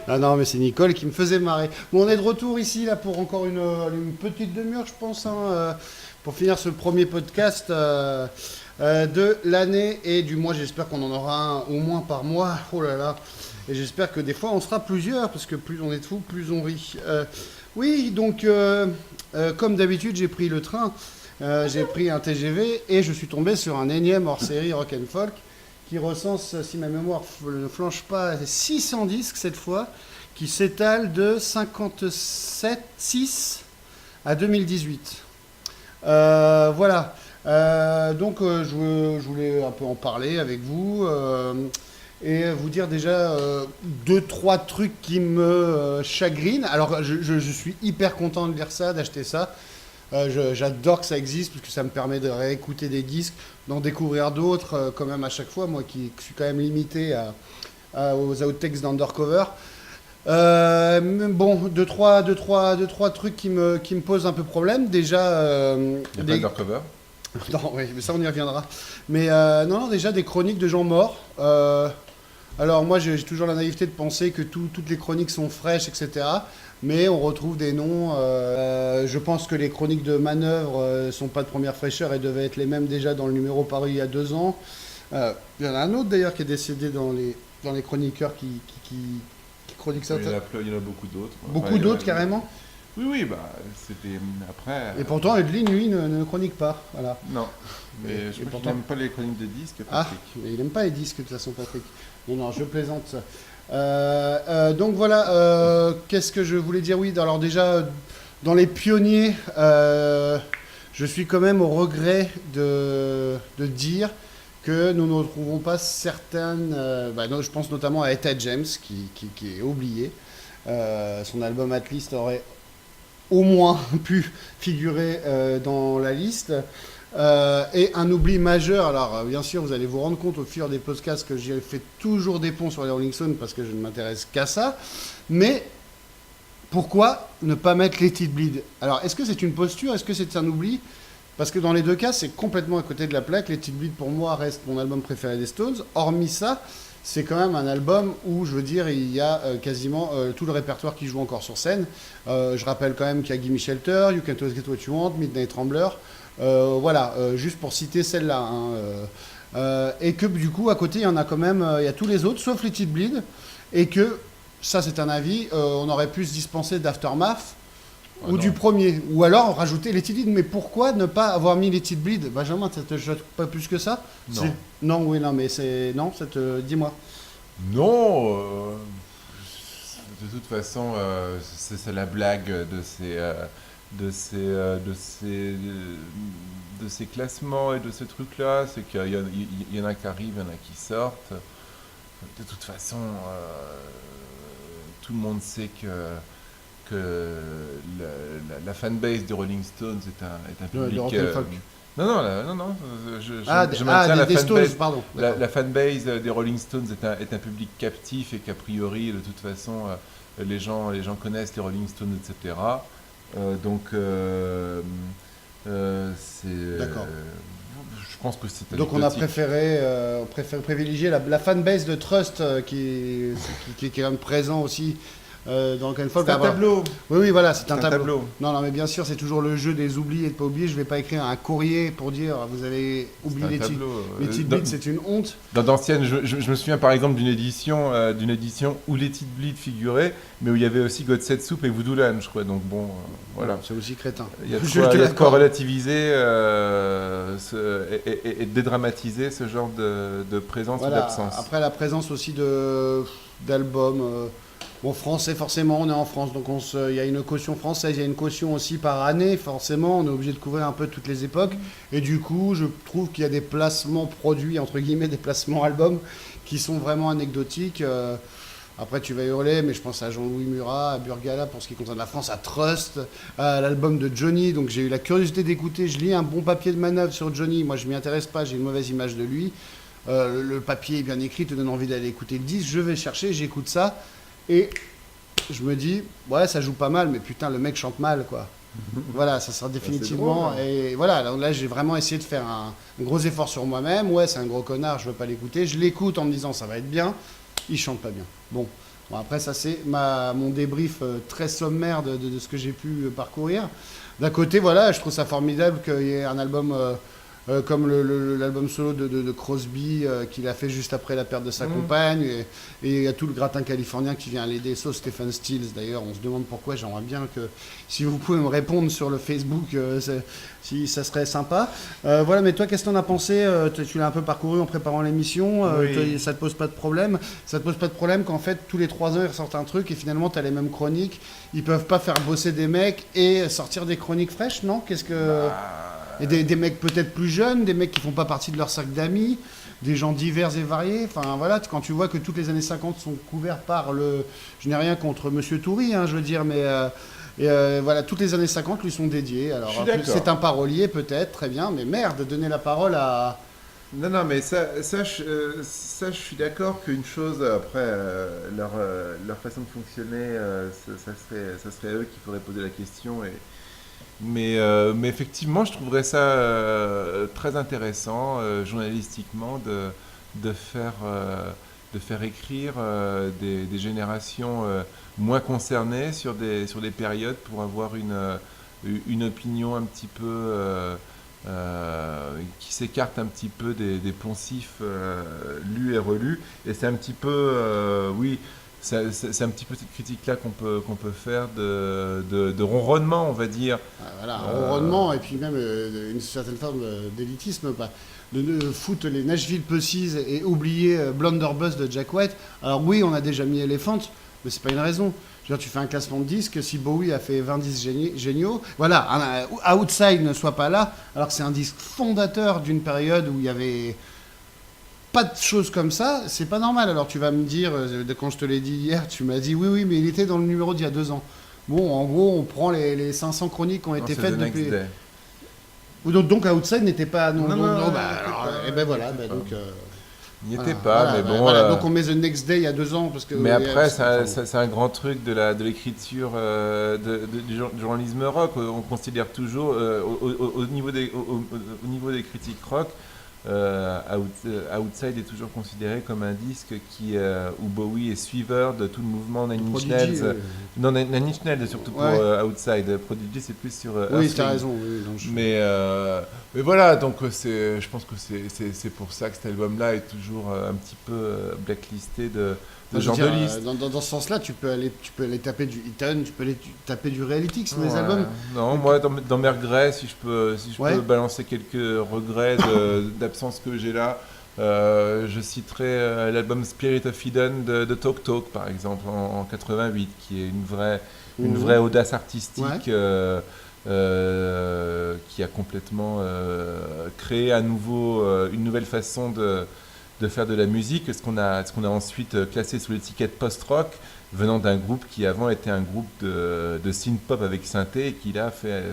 Ah non, mais c'est Nicole qui me faisait marrer. Bon, on est de retour ici là pour encore une petite demi-heure, je pense, hein, pour finir ce premier podcast de l'année et du mois. J'espère qu'on en aura un au moins par mois. Oh là là. Et j'espère que des fois on sera plusieurs, parce que plus on est de fous, plus on rit. Oui, donc comme d'habitude, j'ai pris le train, j'ai pris un TGV et je suis tombé sur un énième hors-série rock and folk qui recense, si ma mémoire ne flanche pas, 600 disques cette fois, qui s'étale de 57-6 à 2018. Voilà. Je voulais un peu en parler avec vous et vous dire déjà deux, trois trucs qui me chagrinent. Alors, je suis hyper content de lire ça, d'acheter ça. J'adore que ça existe parce que ça me permet de réécouter des disques, d'en découvrir d'autres quand même à chaque fois, moi qui suis quand même limité aux outtakes d'Undercover. Bon, deux, trois trucs qui me posent un peu problème. Déjà, Il n'y a pas d'Undercover. non, oui, mais ça on y reviendra. Mais non, déjà des chroniques de gens morts. Alors moi j'ai toujours la naïveté de penser que toutes les chroniques sont fraîches, etc. Mais on retrouve des noms. Je pense que les chroniques de Manœuvre sont pas de première fraîcheur et devaient être les mêmes déjà dans le numéro paru il y a 2 ans. Il y en a un autre d'ailleurs qui est décédé dans les chroniqueurs qui chroniquent ça. Il y en a beaucoup d'autres. Beaucoup d'autres carrément. Oui, bah, c'était après. Et pourtant Edlin, lui, ne chronique pas. Voilà. Non, mais je crois qu'il n'aime pas les chroniques de disques, Ah, Patrick. mais il n'aime pas les disques de toute façon, Patrick. Non, je plaisante. Donc voilà, qu'est-ce que je voulais dire? Oui, alors déjà, dans les pionniers, je suis quand même au regret de dire que nous ne retrouvons pas certaines... je pense notamment à Etta James, qui est oublié. Son album At Least aurait au moins pu figurer dans la liste. Et un oubli majeur, alors bien sûr vous allez vous rendre compte au fur des podcasts que j'ai fait toujours des ponts sur les Rolling Stones parce que je ne m'intéresse qu'à ça, mais pourquoi ne pas mettre Let It Bleed? Alors est-ce que c'est une posture, est-ce que c'est un oubli? Parce que dans les deux cas c'est complètement à côté de la plaque. Let It Bleed pour moi reste mon album préféré des Stones, hormis ça c'est quand même un album où, je veux dire, il y a quasiment tout le répertoire qui joue encore sur scène. Je rappelle quand même qu'il y a Gimme Shelter, You Can't Always Get What You Want, Midnight Rambler. Voilà, juste pour citer celle-là. Et que du coup, à côté, il y en a quand même, il y a tous les autres, sauf Let It Bleed. Et que, ça c'est un avis, on aurait pu se dispenser d'Aftermath ou du premier. Ou alors rajouter Let It Bleed. Mais pourquoi ne pas avoir mis Let It Bleed? Benjamin, ça te choque pas plus que ça? Non. Non, oui, non, mais c'est... Non, ça te... Dis-moi. Non, de toute façon, c'est la blague de ces classements et de ces trucs-là, c'est qu'il y en a qui arrivent, il y en a qui sortent. De toute façon, tout le monde sait que la fanbase des Rolling Stones est un public... de rock and folk. Non, je maintiens des Stones, pardon. la fanbase des Rolling Stones est un public captif et qu'a priori, de toute façon, les gens connaissent les Rolling Stones, etc. C'est... D'accord. Je pense que c'est Donc on a anecdotique. privilégié la fanbase de Trust qui est quand même présent aussi dans Rock and Folk. C'est un tableau. Oui, voilà, c'est un C'est un tableau. tableau. Non, mais bien sûr, c'est toujours le jeu des oublis et de pas oublier. Je vais pas écrire un courrier pour dire vous avez oublié C'est un les tableau. Let It Bleed, c'est une honte. Dans d'anciennes, je me souviens par exemple d'une édition où Let It Bleed figurait, mais où il y avait aussi God Save Soup et Voodoo Land, je crois. Donc bon, voilà. C'est aussi crétin. Il y a de Je quoi, te il y a de quoi l'accorde. relativiser et dédramatiser ce genre de présence ou Voilà. d'absence. Après la présence aussi d'albums. Bon, français, forcément, on est en France, donc il y a une caution française, il y a une caution aussi par année, forcément, on est obligé de couvrir un peu toutes les époques. Et du coup, je trouve qu'il y a des placements produits, entre guillemets, des placements albums, qui sont vraiment anecdotiques. Après, tu vas hurler, mais je pense à Jean-Louis Murat, à Burgala, pour ce qui concerne la France, à Trust, à l'album de Johnny. Donc j'ai eu la curiosité d'écouter, je lis un bon papier de Manœuvre sur Johnny, moi je m'y intéresse pas, j'ai une mauvaise image de lui. Le papier est bien écrit, te donne envie d'aller écouter le disque, je vais chercher, j'écoute ça. Et je me dis, ouais, ça joue pas mal, mais putain, le mec chante mal, quoi. Voilà, ça sera définitivement. drôle, hein. Et voilà, là j'ai vraiment essayé de faire un gros effort sur moi-même. Ouais, c'est un gros connard, je veux pas l'écouter. Je l'écoute en me disant, ça va être bien. Il chante pas bien. Bon, Bon, après, ça, c'est mon débrief très sommaire de ce que j'ai pu parcourir. D'un côté, voilà, je trouve ça formidable qu'il y ait un album comme l'album solo de Crosby qu'il a fait juste après la perte de sa compagne. Et il y a tout le gratin californien qui vient l'aider, sauf Stephen Stills d'ailleurs. On se demande pourquoi. J'aimerais bien que, si vous pouvez me répondre sur le Facebook, si ça serait sympa. Voilà, mais toi, qu'est-ce que t'en as pensé? Tu l'as un peu parcouru en préparant l'émission. Oui. Ça te pose pas de problème? Ça te pose pas de problème qu'en fait, tous les 3 ans, ils ressortent un truc et finalement, tu as les mêmes chroniques. Ils peuvent pas faire bosser des mecs et sortir des chroniques fraîches, non? Qu'est-ce que... Et des mecs peut-être plus jeunes, des mecs qui font pas partie de leur cercle d'amis, des gens divers et variés. Enfin voilà, quand tu vois que toutes les années 50 sont couvertes par le... Je n'ai rien contre Monsieur Toury, hein, je veux dire, mais voilà, toutes les années 50 lui sont dédiées. Alors c'est un parolier peut-être, très bien, mais merde, donner la parole à... Non, mais je suis d'accord qu'une chose, après, leur façon de fonctionner, ça serait à eux qu'il faudrait poser la question. Mais effectivement, je trouverais ça très intéressant, journalistiquement, de faire écrire des générations moins concernées sur des périodes pour avoir une opinion un petit peu qui s'écarte un petit peu des poncifs lus et relus. Et c'est un petit peu, oui, c'est un petit peu cette critique-là qu'on peut faire de ronronnement, on va dire. Voilà, un ronronnement et puis même une certaine forme d'élitisme. De foutre les Nashville Pussies et oublier Blunderbuss de Jack White. Alors oui, on a déjà mis Elephant, mais c'est pas une raison. Je veux dire, tu fais un classement de disques, si Bowie a fait 20 disques géniaux, voilà, Outside ne soit pas là, alors que c'est un disque fondateur d'une période où il y avait pas de choses comme ça, c'est pas normal. Alors tu vas me dire, quand je te l'ai dit hier, tu m'as dit oui, mais il était dans le numéro d'il y a 2 ans. Bon, en gros, on prend les 500 chroniques qui ont été faites depuis... Donc Outside n'était pas... Non, et ben voilà, donc... Il n'y était pas, voilà, mais bon... Voilà, donc on met The Next Day il y a 2 ans, parce que... Mais après, c'est un grand truc de l'écriture du journalisme rock. On considère toujours, au niveau des critiques rock, Outside est toujours considéré comme un disque où Bowie est suiveur de tout le mouvement Nine Inch Nails. Non, Nine Inch Nails surtout pour Outside. Prodigy, c'est plus sur oui, t'as raison. Oui, mais voilà, donc je pense que c'est pour ça que cet album-là est toujours un petit peu blacklisté de genre de liste. Dans ce sens-là, tu peux aller taper du Eaton, tu peux aller taper du Reality sur les albums. Non, moi, dans mes regrets, si je peux balancer quelques regrets d'absence que j'ai là, je citerai l'album Spirit of Eden de Talk Talk, par exemple, en 88, qui est une vraie audace artistique qui a complètement créé à nouveau une nouvelle façon de faire de la musique, ce qu'on a ensuite classé sous l'étiquette post-rock, venant d'un groupe qui avant était un groupe de synth-pop avec synthé et qui là fait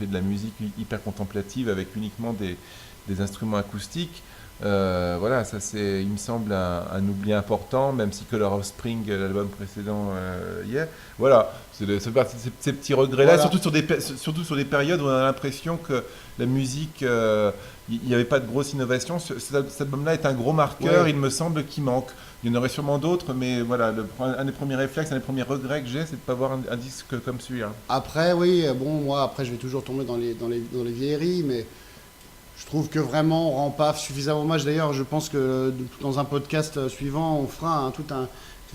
de la musique hyper contemplative avec uniquement des instruments acoustiques. Voilà, ça c'est, il me semble, un oubli important, même si Color of Spring, l'album précédent, y est. Voilà, c'est partie de ces petits regrets-là, voilà. surtout sur des périodes où on a l'impression que la musique, il n'y avait pas de grosse innovation. Cet album-là est un gros marqueur, il me semble, qui manque. Il y en aurait sûrement d'autres, mais voilà, un des premiers réflexes, un des premiers regrets que j'ai, c'est de ne pas avoir un disque comme celui-là. Après, oui, bon, moi, après, je vais toujours tomber dans les vieilleries, mais je trouve que vraiment, on rend pas suffisamment hommage. D'ailleurs, je pense que dans un podcast suivant, on fera tout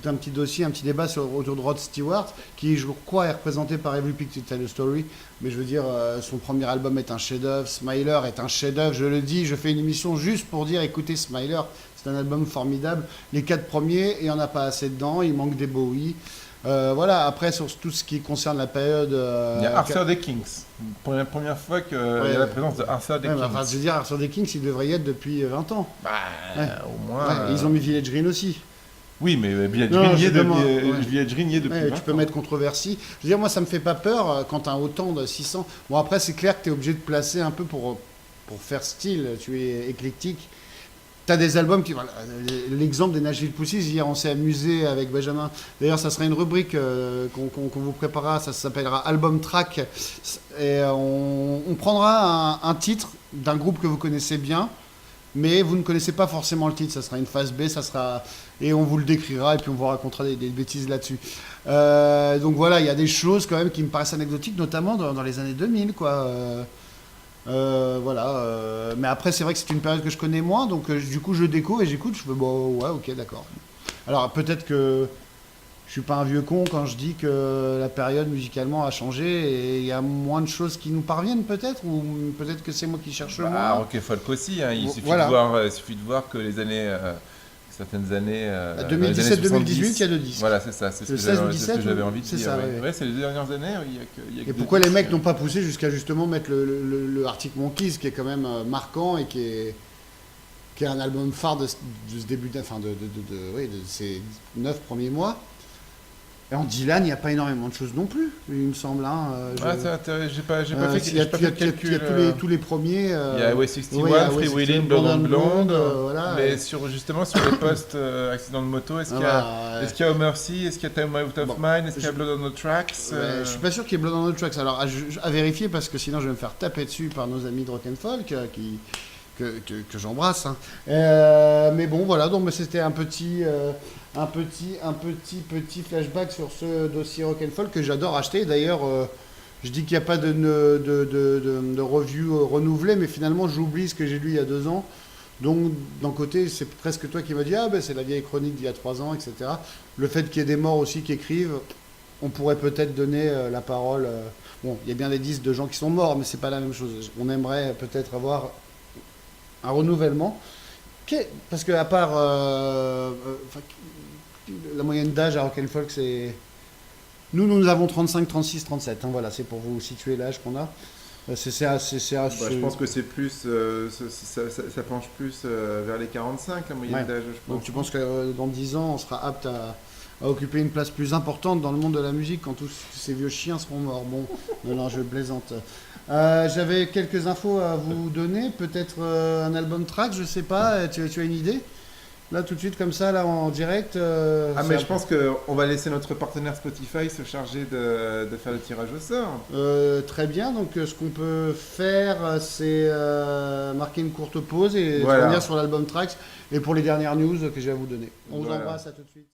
un petit dossier, un petit débat autour de Rod Stewart, qui, je crois, est représenté par Every Picture Tell a Story. Mais je veux dire, son premier album est un chef-d'œuvre, Smiler est un chef-d'œuvre. Je le dis, je fais une émission juste pour dire, écoutez, Smiler, c'est un album formidable. Les 4 premiers, il n'y en a pas assez dedans, il manque des Bowie. Voilà, après, sur tout ce qui concerne la période... il y a Arthur Day Kings. Pour la première fois qu'il y a la présence de Arthur Day Kings. Enfin, je veux dire, Arthur Day Kings, il devrait y être depuis 20 ans. Au moins... Ils ont mis Village Green aussi. Oui, mais Village Green y est depuis 20 ans. Tu peux mettre controversie. Je veux dire, moi, ça me fait pas peur quand tu as autant de 600... Bon, après, c'est clair que tu es obligé de placer un peu pour faire style. Tu es éclectique. T'as des albums qui... Voilà, l'exemple des Nashville Pussies, hier on s'est amusé avec Benjamin. D'ailleurs, ça sera une rubrique qu'on vous préparera, ça s'appellera Album Track. Et on prendra un titre d'un groupe que vous connaissez bien, mais vous ne connaissez pas forcément le titre. Ça sera une phase B, et on vous le décrira et puis on vous racontera des bêtises là-dessus. Donc voilà, il y a des choses quand même qui me paraissent anecdotiques, notamment dans les années 2000, quoi. Voilà. Mais après, c'est vrai que c'est une période que je connais moins, donc du coup, je découvre et j'écoute. Je fais bon, ouais, ok, d'accord. Alors peut-être que je suis pas un vieux con quand je dis que la période musicalement a changé et il y a moins de choses qui nous parviennent peut-être, ou peut-être que c'est moi qui cherche le moins. Rock et folk aussi, hein. Il suffit, voilà. il suffit de voir que les années, certaines années... 2017-2018, il y a 2 disques. Voilà, c'est ça, c'est ce que j'avais envie de dire. Ça, ouais, c'est les dernières années, il y a que et pourquoi les mecs n'ont pas poussé jusqu'à justement mettre le Arctic Monkeys, qui est quand même marquant et qui est un album phare de ce début, de ces 9 premiers mois. Et en Dylan, il n'y a pas énormément de choses non plus, il me semble. C'est intéressant, j'ai pas fait il y a tous les premiers. Il y a Way 61, Free Willing, Blonde on Blonde. Voilà, mais justement sur les posts accident de moto, est-ce qu'il y a Oh Mercy, est-ce qu'il y a Time Out of Mind, est-ce qu'il y a Blood on the Tracks Je suis pas sûr qu'il y ait Blood on the Tracks. Alors à vérifier, parce que sinon je vais me faire taper dessus par nos amis de Rock and Folk que j'embrasse. Hein. Mais bon, voilà, donc c'était un petit flashback sur ce dossier Rock and Folk que j'adore acheter. D'ailleurs, je dis qu'il n'y a pas de review renouvelée, mais finalement j'oublie ce que j'ai lu il y a 2 ans. Donc d'un côté, c'est presque toi qui m'as dit c'est la vieille chronique d'il y a 3 ans, etc. Le fait qu'il y ait des morts aussi qui écrivent, on pourrait peut-être donner la parole. Bon, il y a bien des disques de gens qui sont morts, mais c'est pas la même chose. On aimerait peut-être avoir un renouvellement. Parce que à part la moyenne d'âge à Rock and Folk, c'est... Nous avons 35, 36, 37. Hein, voilà, c'est pour vous situer l'âge qu'on a. Je pense que c'est plus... ça penche plus vers les 45, la moyenne d'âge, je pense. Donc tu penses que dans 10 ans, on sera apte à occuper une place plus importante dans le monde de la musique quand tous ces vieux chiens seront morts. Bon, non, je plaisante. J'avais quelques infos à vous donner, peut-être un album track, je sais pas, tu as une idée? Là tout de suite comme ça, là en direct mais je pense qu'on va laisser notre partenaire Spotify se charger de faire le tirage au sort. Très bien, donc ce qu'on peut faire c'est marquer une courte pause et revenir sur l'album tracks et pour les dernières news que j'ai à vous donner. On vous embrasse, à tout de suite.